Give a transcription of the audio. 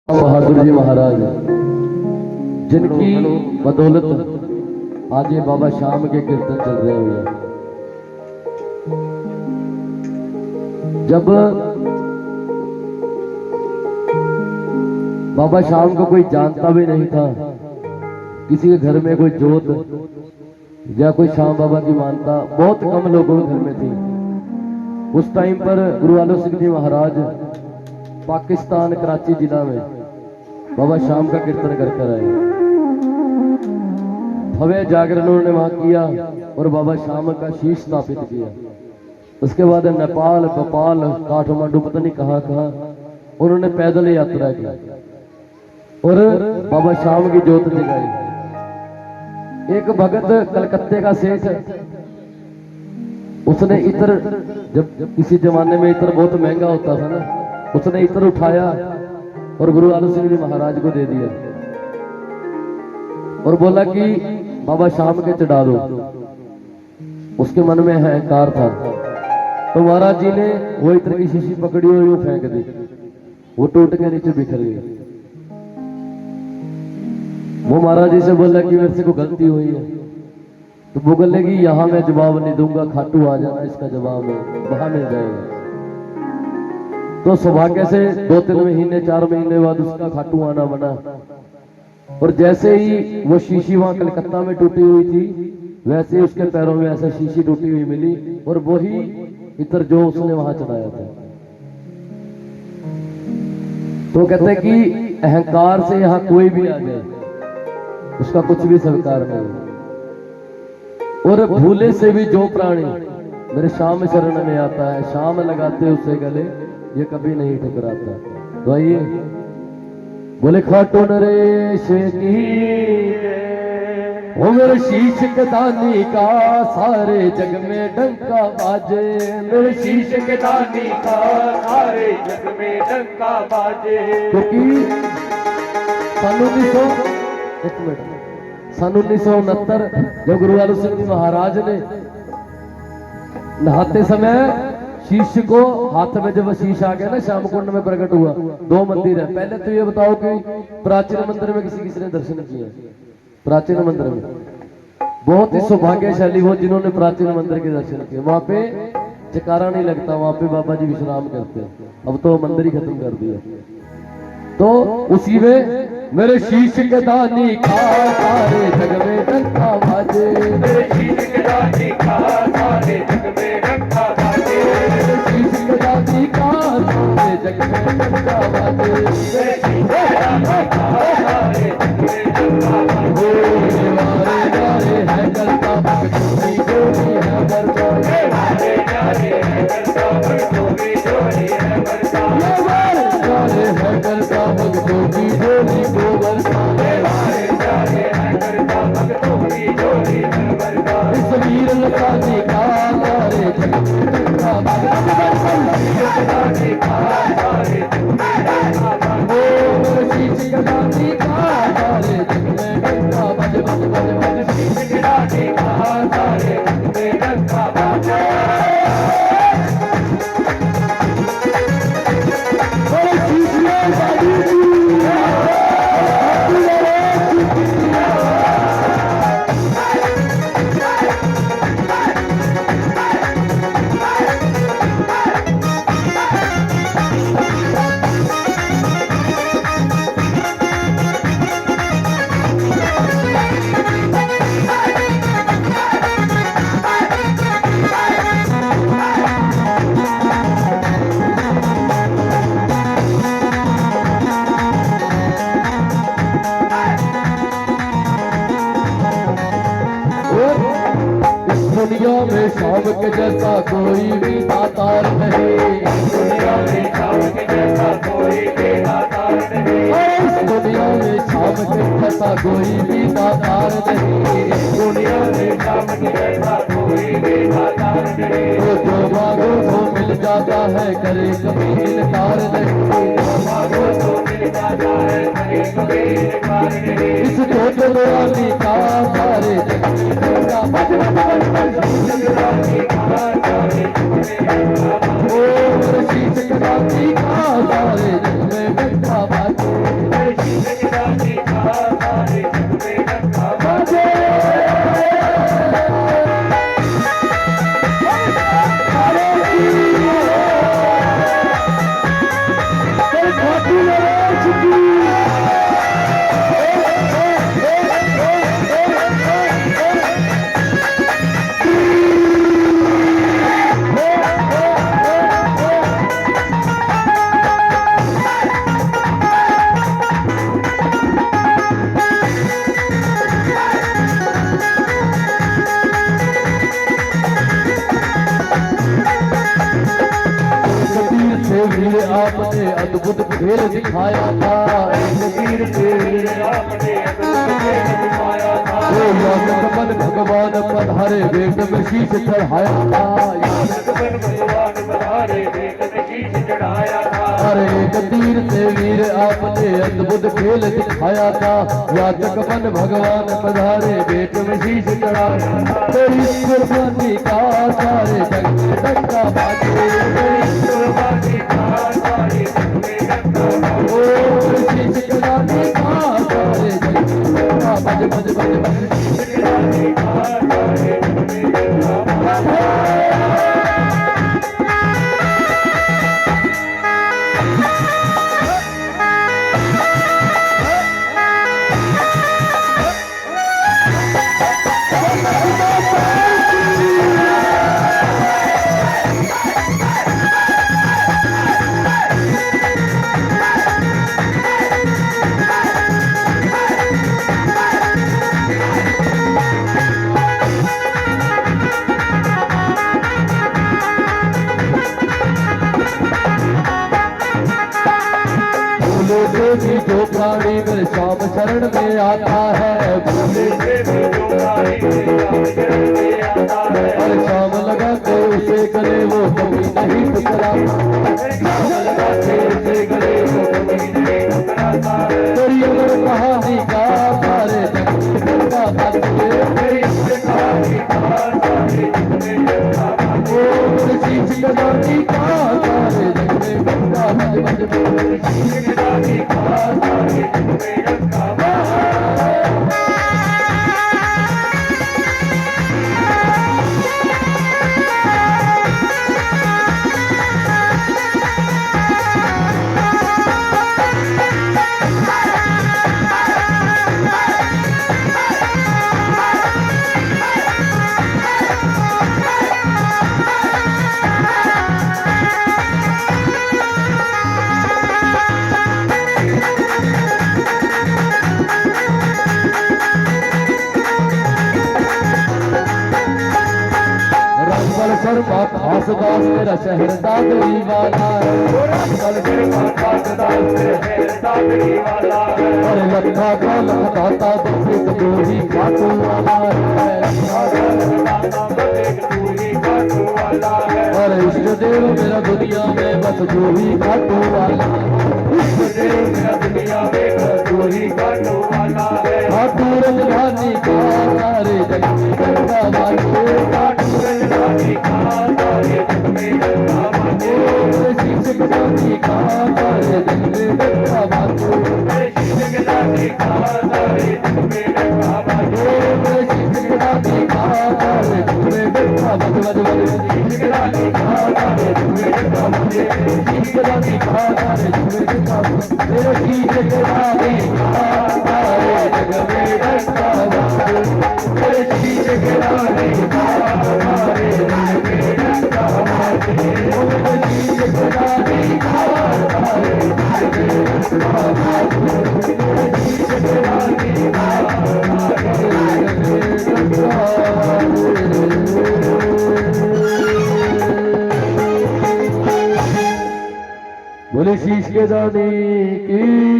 बहादुर जी महाराज जिनकी बदौलत आज ये बाबा शाम के कीर्तन चल रहे हुए हैं। जब बाबा शाम को कोई जानता भी नहीं था, किसी के घर में कोई जोत या कोई शाम बाबा की मानता बहुत कम लोगों के घर में थी। उस टाइम पर गुरु आलो सिंह जी महाराज पाकिस्तान कराची जिला में बाबा शाम का कीर्तन कर आए। भव्य जागरण उन्होंने वहां किया और बाबा शाम का शीश स्थापित किया। उसके बाद नेपाल, भोपाल, काठमांडू, पता नहीं कहां कहां उन्होंने पैदल यात्रा की और बाबा शाम की ज्योत जगाई। एक भगत कलकत्ते का सेठ, उसने इत्र, जब किसी जमाने में इत्र बहुत महंगा होता था ना, उसने इत्र उठाया और गुरु आलो सिंह जी महाराज को दे दिया और बोला कि बाबा शाम के चढ़ा दो। उसके मन में अहंकार था, तो महाराज जी ने वो इत्र की शीशी पकड़ी और यूं फेंक दी। वो टूट के नीचे बिखर गई। वो महाराज जी से बोला कि मेरे से कोई गलती हुई है, तो वो बोले कि यहां मैं जवाब नहीं दूंगा, खाटू आ जाना, इसका जवाब वहां मिल जाएगा। तो सौभाग्य से 2-3 महीने 4 महीने बाद उसका खाटू आना बना। और जैसे ही वो शीशी वहां कलकत्ता में टूटी हुई थी, वैसे ही उसके पैरों में ऐसा शीशी टूटी हुई मिली और वही इत्र जो उसने वहां चढ़ाया था। तो कहते हैं कि अहंकार से यहां कोई भी आ जाए, उसका कुछ भी स्वीकार नहीं। और भूले से भी जो प्राणी मेरे श्याम शरण में आता है, शाम लगाते उसे गले, ये कभी नहीं ठुकराता। तो आइए बोले खाटू नरेश की वो मेरे शीश के दानी का सारे जग में डंका बाजे, मेरे शीश के दानी का सारे जग में डंका बाजे। क्योंकि सन 1969 जब गुरु आलो सिंह जी महाराज ने नहाते समय शीश को हाथ में, जब शीश आ गया ना, श्याम कुंड में प्रकट हुआ। 2 मंदिर है। पहले तो ये बताओ कि प्राचीन मंदिर में किसी ने दर्शन किए? प्राचीन मंदिर में बहुत ही सौभाग्यशाली वो जिन्होंने प्राचीन मंदिर के दर्शन किए। वहां पे जकारा नहीं लगता, वहां पे बाबा जी विश्राम करते हैं। अब तो मंदिर ही खत्म कर दिया। तो उसी में मेरे शीश के दानी का सारे जग में डंका बाजे, मेरे शीश के दानी का सारे जग में डंका बाजे, मेरे शीश के दानी का सारे जग में डंका बाजे, मेरे शीश के दानी का सारे जग में डंका बाजे। वारे वारे है करता भक्तों जोड़ी है करता, वारे वारे है करता भक्तों जोड़ी है करता, वारे वारे है करता भक्तों की जोड़ी गोबर का, वारे वारे है करता भक्तों की जोड़ी गोबर का। इस वीर लतानी का सारे जग में डंका बाजे, लतानी का सारे जग में डंका बाजे, ओ शीश के दानी का सारे जग में डंका बाजे, बाजे बाजे बाजे, शीश के दानी का सारे जग में डंका बाजे। दुनिया में शाम के जैसा कोई भी दातार नहीं, दुनिया में शाम के जैसा कोई भी दातार नहीं, इस दुनिया में शाम के जैसा कोई भी दातार नहीं, दुनिया में शाम के जैसा कोई भी दातार नहीं। तो जो मांगो तो मिल जाता है, करे कभी इनकार नहीं, जो मांगो तो मिल जाता है, करे कभी इनकार नहीं। इस जोत रानी का सारे जग में डंका बाजे, ओ शीश के दानी का सारे जग में डंका बाजे। वीर आपने अद्भुत खेल दिखाया था, वीर से वीर आपने अद्भुत खेल दिखाया था। यादवन भगवान पधारे वेद में शीश चढ़ाया था, यादवन भगवान पधारे वेद में शीश चढ़ाया था। अरे एक तीर से वीर आपने अद्भुत खेल दिखाया था, यादवन भगवान पधारे वेद में शीश चढ़ाया था। तेरी कुर्बानी का सारे जग में डंका बाजे, कुर्बानी का सारे जग में डंका बाजे। ओ शीश चढ़ाने का सारे जग में डंका बाजे, बज बज बज शीश चढ़ाने का सारे जग में डंका बाजे। भी जो प्राणी मेरे श्याम शरण में आता है, और शाम लगा के उसे गले वो कभी नहीं टुकराता। तेरी अगर कहानी का सारे जग में डंका बाजे, ओ शीश चढ़ाने का सारे जग में डंका बाजे, बज बज शर्मा खास दास मेरा शहर दादरी वाला है, और लखा का लखदाता बसेक दो ही खाटू वाला है, और इष्ट देव मेरा दुनिया में बस जो ही खाटू वाला है। खाटू रंगधानी का सारे जग में डंका बाजे, शीश चढ़ाने का सारे जग में डंका बाजे, शीश चढ़ाने का सारे जग में डंका बाजे, बज बज बज शीश चढ़ाने का सारे जग में डंका बाजे, शीश चढ़ाने का सारे जग में डंका बाजे, मेरे शीश चढ़ाने का सारे जग में डंका बाजे, मेरे शीश चढ़ाने का सारे जग में डंका बाजे, मेरे शीश चढ़ाने का सारे जग में डंका बाजे, मेरे शीश चढ़ाने का सारे जग में डंका बाजे। बोले शीश के दानी की